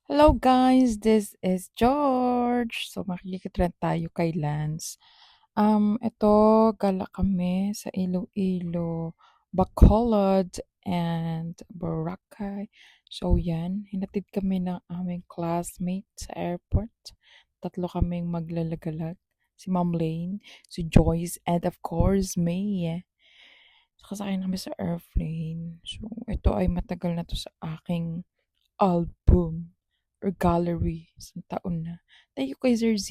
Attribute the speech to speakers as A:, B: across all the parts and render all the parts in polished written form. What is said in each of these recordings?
A: Hello guys, this is George. So makikitrend tayo kay Lance. Ito gala kami sa Iloilo, Bacolod, and Boracay. So yan, hinatid kami ng aming classmate sa airport. Tatlo kaming maglalagalag. Si Ma'am Lane, si Joyce, and of course, May. So kasakay kami sa airplane. So ito ay matagal na to sa aking album or gallery, isang taon na. Thank you kay Sir Z.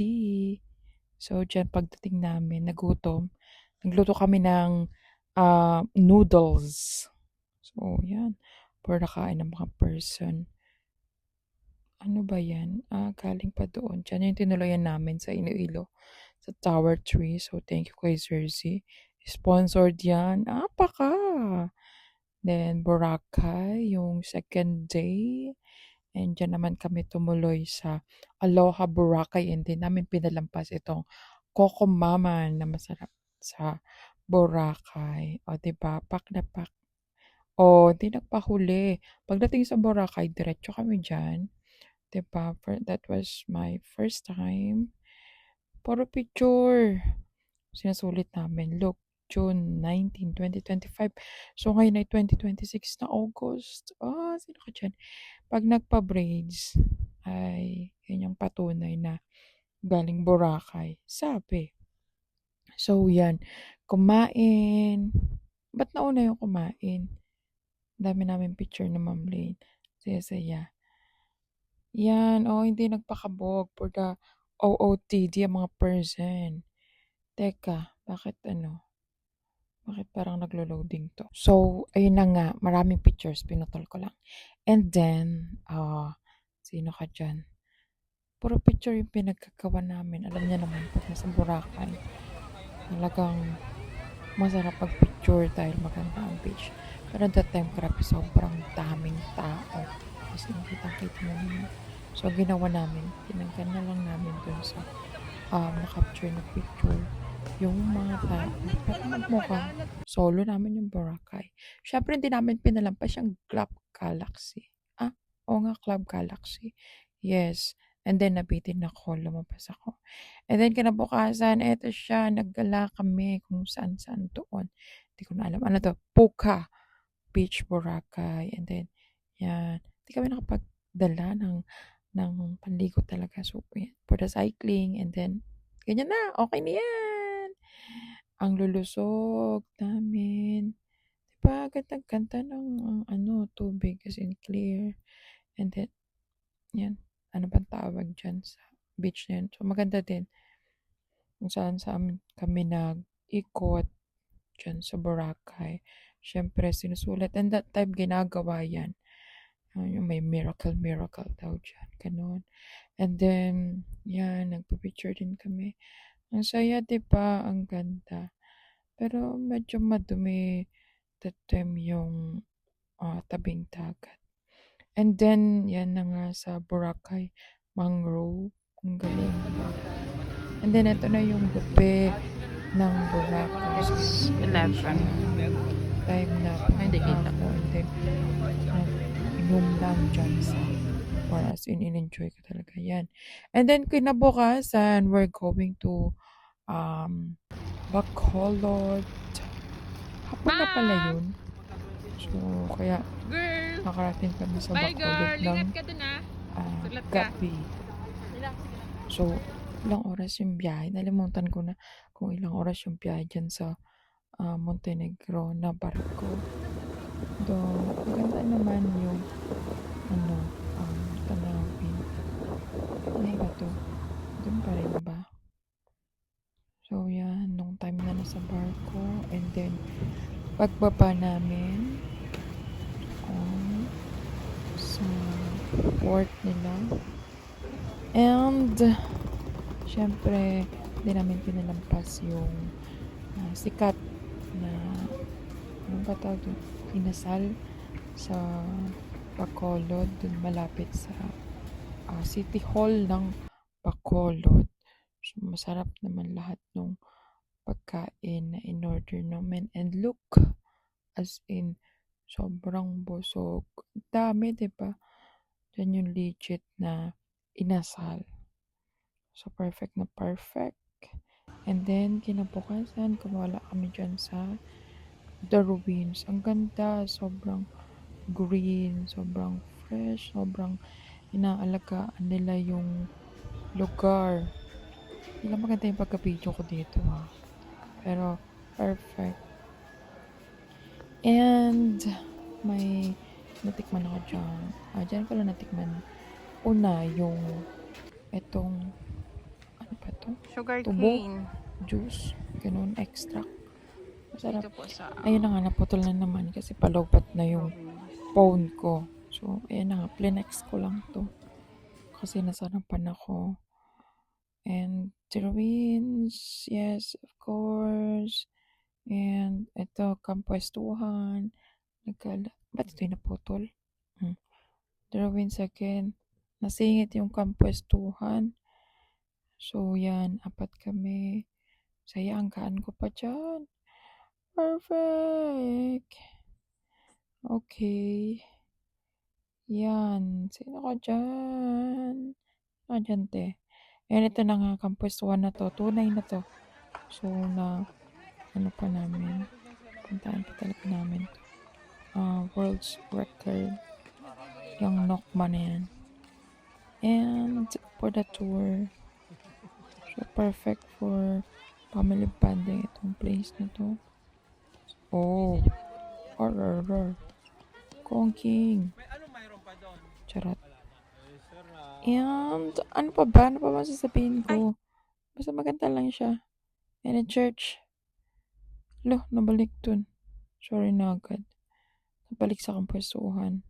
A: So, diyan pagdating namin, nagutom. Nagluto kami ng noodles. So, yan. For nakain ng mga person. Ano ba yan? Galing pa doon. Diyan yung tinuloyan namin sa Iloilo. Sa Tower 3. So, thank you kay Sir Z. Sponsored yan. Apaka! Then, Boracay, yung second day. And diyan naman kami tumuloy sa Aloha Boracay and din namin pinalampas itong Coco Mama na masarap sa Boracay. O, 'di ba? Pak na pak. O, hindi nagpahuli. Pagdating sa Boracay, diretso kami diyan. 'Di ba? That was my first time. Puro picture. Sinusulit namin. Look, June 19, 2025. So, ngayon ay 2026 na August. Sino ka dyan? Pag nagpa-braids ay yun yung patunay na galing Boracay, sabi. So yan, kumain. Ba't nauna yung kumain? Dami namin picture ni Ma'am Lane. Saya-saya. Yan, hindi nagpakabog for the OOTD ang mga person. Teka, bakit parang naglo-loading 'to? So, ayun na nga, maraming pictures, pinutol ko lang. And then, sino ka diyan? Puro picture yung pinagkagawa namin. Alam niya naman 'pag nasa Boracay, talagang masarap mag-picture dahil maganda ang beach. Pero that time, grabe, sobrang daming tao. As in, kitang-kita mo naman. So, ginawa namin, tinanggal na lang namin dun sa na-capture na picture yung mga tao. Pero magmukhang solo namin yung Boracay. Syempre, hindi namin pinalampas yung Club Galaxy. Oo nga, Club Galaxy. Yes. And then, nabitin ako, lumabas ako. And then, kinabukasan, eto siya, naggala kami kung saan-saan doon. Hindi ko na alam. Ano to? Puka Beach, Boracay. And then, yan. Hindi kami nakapagdala ng panligo talaga. So, yan. For the cycling. And then, ganyan na. Okay na yan. Ang lulusog namin. Diba? Ganda-ganda ng tubig. As in, clear. And then, yan. Ano bang tawag dyan sa beach na yun? So, maganda din. Kung saan kami nag-ikot dyan sa Boracay. Siyempre, sinusulat. And that time, ginagawa yan. Yung may miracle daw dyan. Ganon. And then, yan, nagpa-picture din kami. Ang saya, diba? Ang ganda. Pero medyo madumi that time yung tabing dagat. And then, yan na nga sa Boracay, mangrove. Ang galing, diba? And then, ito na yung gabi ng Boracay.
B: It's 11.
A: Time na
B: Hindi kita.
A: ako. And then, inom lang dyan sa or as in-enjoy ko talaga yan. And then, kinabukasan, we're going to Bacolod. Hapon na pala yun. So, kaya
B: Girl!
A: nakarating kami sa
B: Bye,
A: Bacolod
B: girl!
A: ng
B: Ingat ka dun, ah. Sulat ka.
A: gabi. So, ilang oras yung biyahe? Nalimutan ko na kung ilang oras yung biyahe dyan sa Montenegro na barko. Doon, maganda naman yung tanawin. Ano ba to? Doon pa rin ba? So, yan. Nung time na nasa barko. And then, pagbaba namin sa port nila. And, syempre, hindi namin pinalampas yung sikat na anong ba tawag doon? Inasal sa Bacolod, dun malapit sa City Hall ng Bacolod. So, masarap naman lahat ng pagkain na in-order namin. And look, as in, sobrang busog. Dami, diba? Yan yung legit na inasal. So, perfect na perfect. And then, kinabukasan, kumawala kami dyan sa The Ruins. Ang ganda, sobrang green, sobrang fresh, sobrang inaalagaan nila yung lugar. Hindi lang maganda yung pagka-video ko dito ha. Pero, perfect. And, may natikman ako dyan. Dyan ko lang natikman. Una, yung etong, ano pa to?
B: Sugar
A: Tubo,
B: cane.
A: juice, ganun, extract. Masarap.
B: Dito po sa
A: Ayun na nga, naputol na naman kasi palawbat na yung
B: province.
A: phone ko. So, ayan na nga, plinex ko lang to. Kasi nasarapan ako. And the ruins, yes, of course. And ito, kampwestuhan. Ba't ito yung naputol? The ruins again. Nasingit yung kampwestuhan. So, yan, apat kami. Saya, ang gaan ko pa dyan. Perfect. Okay. Yan. Sino ka dyan? Dyan, te. Ayan, ito na nga, kampwestuhan na to. Tunay na to. So, ano pa namin. Puntaan pa talaga namin. World's record. Yung Nokma na yan. And, for the tour. So, perfect for family bonding itong place na to. Oh. Or. Kongking. Charot. And, ano pa ba? Ano pa ba sasabihin ko? Basta maganda lang siya. And in church. Nabalik dun. Sorry na agad. Nabalik sa kampwestuhan.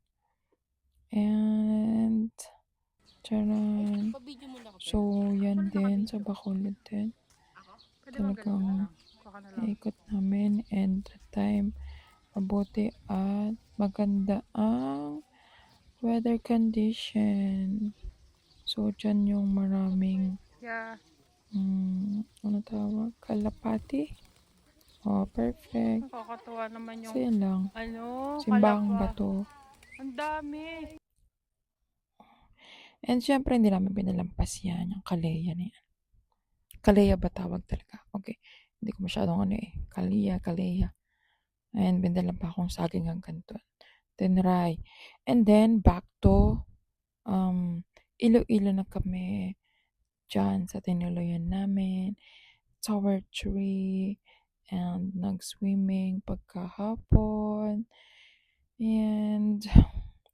A: And, charan. So, yan din. Sa Bacolod din. Talagang naikot namin. And that time, mabuti at maganda ang weather condition. So, dyan yung maraming
B: Yeah.
A: ano tawag? Kalapati? Oh, perfect.
B: Nakakatuwa naman yung
A: So, yan lang. Simbang
B: kalapa.
A: bato.
B: Ang dami.
A: And syempre, hindi namin pinalampas yan. Yung Kaleya na yan. Kaleya ba tawag talaga? Okay. Hindi ko masyadong Kaleya. And bindalan pa akong saging hanggang doon. Tinry. And then, back to Iloilo na kami. Diyan sa tinuluyan namin. Tower tree. And nag-swimming pagkahapon. And,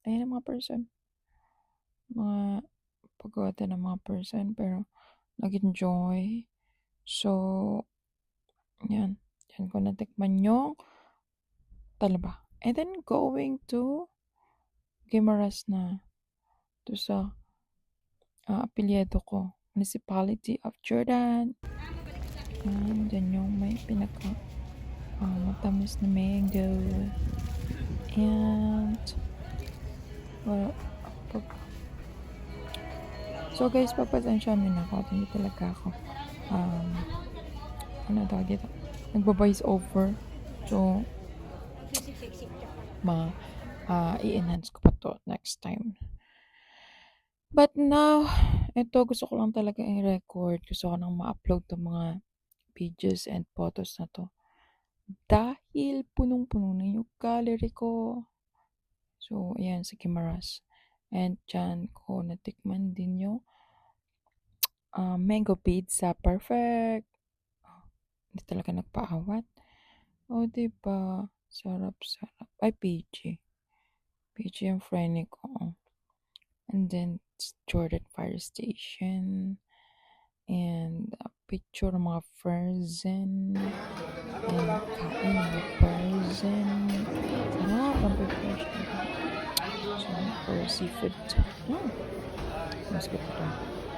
A: ayun ang mga person. Mga pagoda ng mga person. Pero, nag-enjoy. So, yan. Yan ko natikman yung Talaba. And then, going to Guimaras na. To sa apelyido ko. Municipality of Jordan. And then yung may matamis na mango. And so guys, papasensya nyo na ako. Hindi talaga ako ano tawag dito? Nagba-voice over. So, i-enhance ko pa to next time. But now, ito gusto ko lang talaga i-record. Gusto ko nang ma-upload to mga videos and photos na to. Dahil punong-puno na yung gallery ko. So, ayan, sa Guimaras. And dyan ko natikman din yung mango pizza. Perfect! Hindi talaga nagpaawat. Diba? Sarap. Ay, PG. PG yung friend ko. And then, Jordan Fire Station. And a picture ng mga frozen. And kain ng frozen. Sarap ang preparation. So, for seafood. Mas ko ito.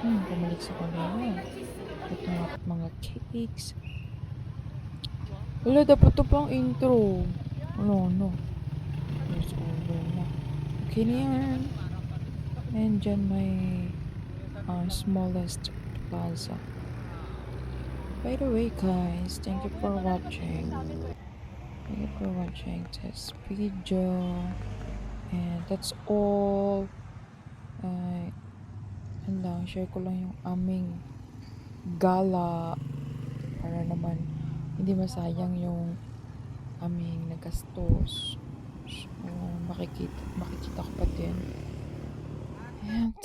A: Pumalik sa kanila. Ito mga cakes. Wala, dapat ito pang intro. No. It's over na. Okay na yan. And dyan may smallest plaza. By the way, guys, thank you for watching. Thank you for watching this video. And that's all. Ay, yun lang, share ko lang yung aming gala para naman hindi masayang yung aming nagastos. So, makikita ko pa din. And,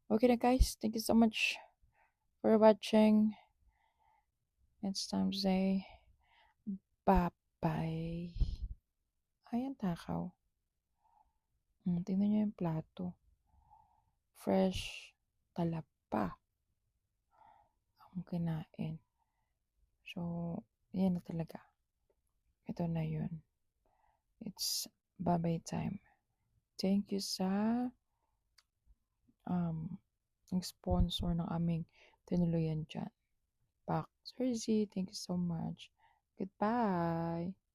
A: okay na guys, thank you so much for watching. It's time to say bye-bye. Ayan, takaw. Tingnan nyo yung plato. Fresh talapa ang kinain. So, yan na talaga. Ito na yun. It's bye-bye time. Thank you sa ang sponsor ng aming tinuluyan dyan. Pak Jersey, thank you so much. Goodbye.